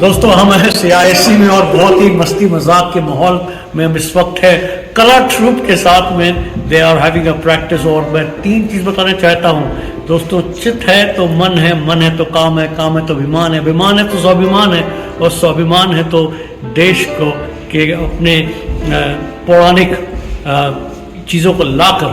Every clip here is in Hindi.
दोस्तों हम हैं CISC में और बहुत ही मस्ती मजाक के माहौल में हम इस वक्त है कला ट्रूप के साथ में। They are having a practice और मैं 3 चीज़ बताना चाहता हूँ दोस्तों। चित है तो मन है तो काम है तो अभिमान है तो स्वाभिमान है और स्वाभिमान है तो देश को के अपने पौराणिक चीज़ों को लाकर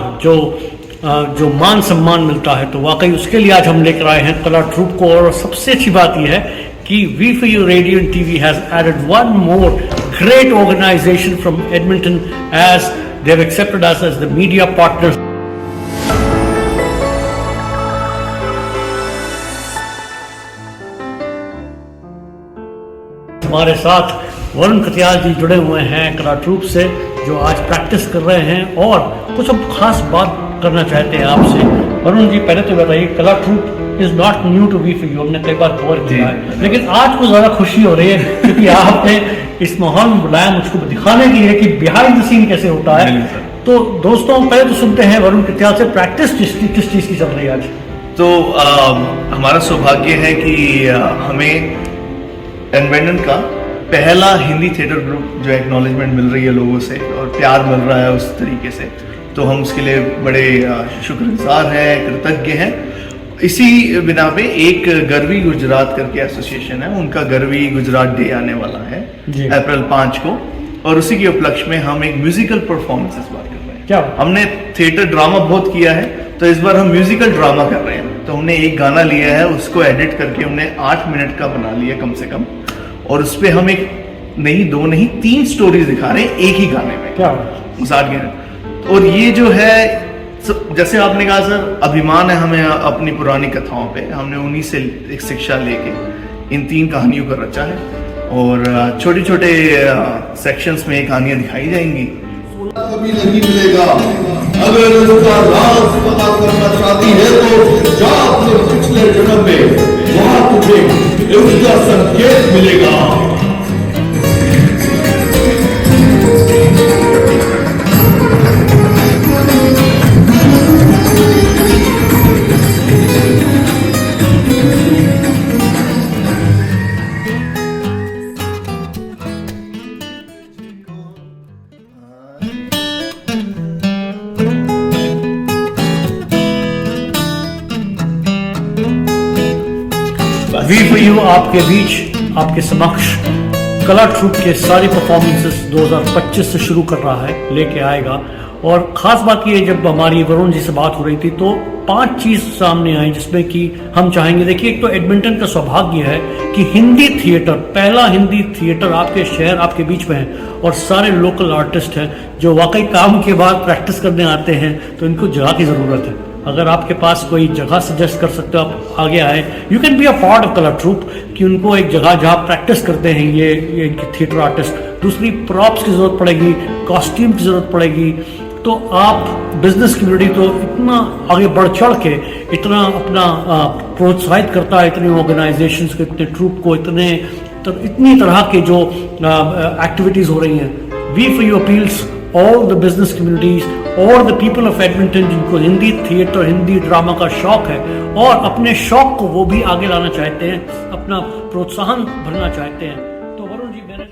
जो मान सम्मान मिलता है तो वाकई उसके लिए आज हम लेकर आए हैं कला ट्रूप को। और सबसे अच्छी बात यह है कि V4U Radio and TV has added one more great organization from Edmonton as they have accepted us as the media partners. हमारे साथ वरुण कटियाल जी जुड़े हुए हैं कला ट्रूप से जो आज प्रैक्टिस कर रहे हैं और कुछ हम खास बात करना चाहते हैं आपसे। वरुण जी पहले तो बताइए, Kala troupe is not new to V4U, हमने कई बार कवर किया है, लेकिन आज कुछ ज़्यादा खुशी हो रही है क्योंकि आपने इस माहौल में बुलाया मुझको दिखाने के लिए कि बिहाइंड द सीन कैसे होता है। तो दोस्तों पहले तो सुनते हैं वरुण कटियाल से प्रैक्टिस किस चीज़ की चल रही है आज। तो हमारा सौभाग्य है कि हमें एडमिंटन का पहला हिंदी थिएटर ग्रुप जो एक्नॉलेजमेंट मिल रही है लोगों से और प्यार मिल रहा है उस तरीके से, तो हम उसके लिए बड़े शुक्रगुजार हैं, कृतज्ञ हैं। इसी बिना पे एक गरवी गुजरात करके एसोसिएशन है, उनका गरवी गुजरात डे आने वाला है अप्रैल 5 को, और उसी के उपलक्ष्य में हम एक म्यूजिकल परफॉर्मेंस इस बार कर रहे हैं। क्या हमने थिएटर ड्रामा बहुत किया है तो इस बार हम म्यूजिकल ड्रामा कर रहे हैं। तो हमने एक गाना लिया है, उसको एडिट करके हमने 8 मिनट का बना लिया कम से कम, और उस पर हम एक नहीं 2 नहीं 3 स्टोरीज दिखा रहे हैं एक ही गाने में। क्या 60 मिनट। और ये जो है जैसे आपने कहा सर, अभिमान है हमें अपनी पुरानी कथाओं पे, हमने उन्हीं से एक शिक्षा लेके इन 3 कहानियों को रचा है और छोटे छोटे सेक्शंस में कहानियां दिखाई जाएंगी। कभी नहीं मिलेगा। अगर उसका राज पता करना चाहती है तो जा अपने पिछले जन्म में, वहां तुझे उसका संकेत मिलेगा। V4U आपके बीच, आपके समक्ष कला ट्रूप के सारी परफॉर्मेंसेस 2025 से शुरू कर रहा है, लेके आएगा। और ख़ास बात ये, जब हमारी वरुण जी से बात हो रही थी तो 5 चीज़ सामने आई जिसमें कि हम चाहेंगे। देखिए, एक तो एडमिंटन का सौभाग्य है कि हिंदी थिएटर, पहला हिंदी थिएटर आपके शहर, आपके बीच में है और सारे लोकल आर्टिस्ट हैं जो वाकई काम के बाद प्रैक्टिस करने आते हैं, तो इनको जगह की ज़रूरत है। अगर आपके पास कोई जगह सजेस्ट कर सकते हो, आप आगे आए। You can be a part of कला ट्रूप कि उनको एक जगह जहाँ प्रैक्टिस करते हैं ये थिएटर आर्टिस्ट। दूसरी, प्रॉप्स की ज़रूरत पड़ेगी, कॉस्ट्यूम की ज़रूरत पड़ेगी। तो आप बिजनेस कम्युनिटी तो इतना आगे बढ़ चढ़ के इतना अपना प्रोत्साहित करता है, इतने ऑर्गेनाइजेशंस को, इतने ट्रूप को, इतनी तरह के जो एक्टिविटीज़ हो रही हैं। V4U appeals all the business communities और the people of Edmonton जिनको हिंदी थिएटर, हिंदी ड्रामा का शौक है और अपने शौक को वो भी आगे लाना चाहते हैं, अपना प्रोत्साहन भरना चाहते हैं। तो वरुण जी, मेरे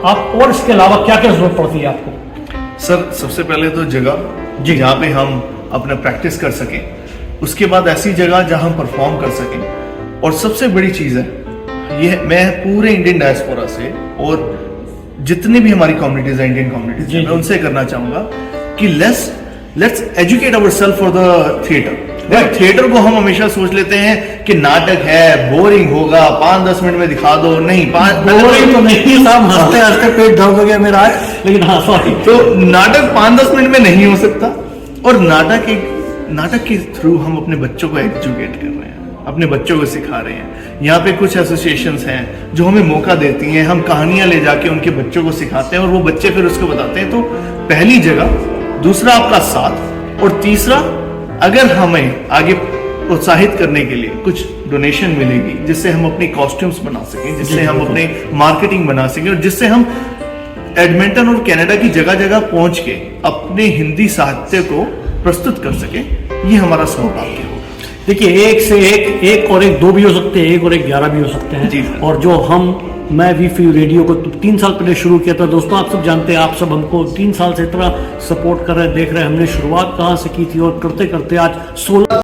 आप और इसके अलावा क्या क्या जरूरत पड़ती है आपको? सर, सबसे पहले तो जगह जी, जहाँ पे हम अपना प्रैक्टिस कर सकें। उसके बाद ऐसी जगह जहाँ हम परफॉर्म कर सकें। और सबसे बड़ी चीज़ है ये, मैं पूरे इंडियन डायस्पोरा से और जितनी भी हमारी कम्युनिटीज है, इंडियन कम्युनिटीज, मैं उनसे करना चाहूँगा कि let's educate ourself for the theatre. Theatre को हम हमेशा सोच लेते हैं कि नाटक है, बोरिंग होगा, 5-10 मिनट में दिखा दो। नहीं, बोरिंग तो नहीं साहब, हंसते हंसते पेट दर्द हो गया मेरा आज, लेकिन हाँ सॉरी। तो नाटक 5-10 मिनट में नहीं हो सकता, और नाटक के थ्रू हम अपने बच्चों को एजुकेट कर रहे हैं। अपने बच्चों को सिखा रहे हैं। यहाँ पे कुछ एसोसिएशंस हैं जो हमें मौका देती हैं, हम कहानियां ले जाके उनके बच्चों को सिखाते हैं और वो बच्चे फिर उसको बताते हैं। तो पहली जगह, दूसरा आपका साथ, और तीसरा अगर हमें आगे प्रोत्साहित करने के लिए कुछ डोनेशन मिलेगी जिससे हम अपनी कॉस्ट्यूम्स बना सकें, जिससे हम अपने मार्केटिंग बना सकें और जिससे हम एडमिंटन और कनाडा की जगह जगह पहुंच के अपने हिंदी साहित्य को प्रस्तुत कर सके, ये हमारा सौभाग्य होगा। देखिए, एक से एक और एक 2 भी हो सकते हैं, 1 और 1 11 भी हो सकते हैं। जी। और जो मैं वी रेडियो को 3 साल पहले शुरू किया था दोस्तों, आप सब जानते हैं, आप सब हमको 3 साल से इतना सपोर्ट कर रहे हैं, देख रहे हैं हमने शुरुआत कहाँ से की थी और करते करते आज 16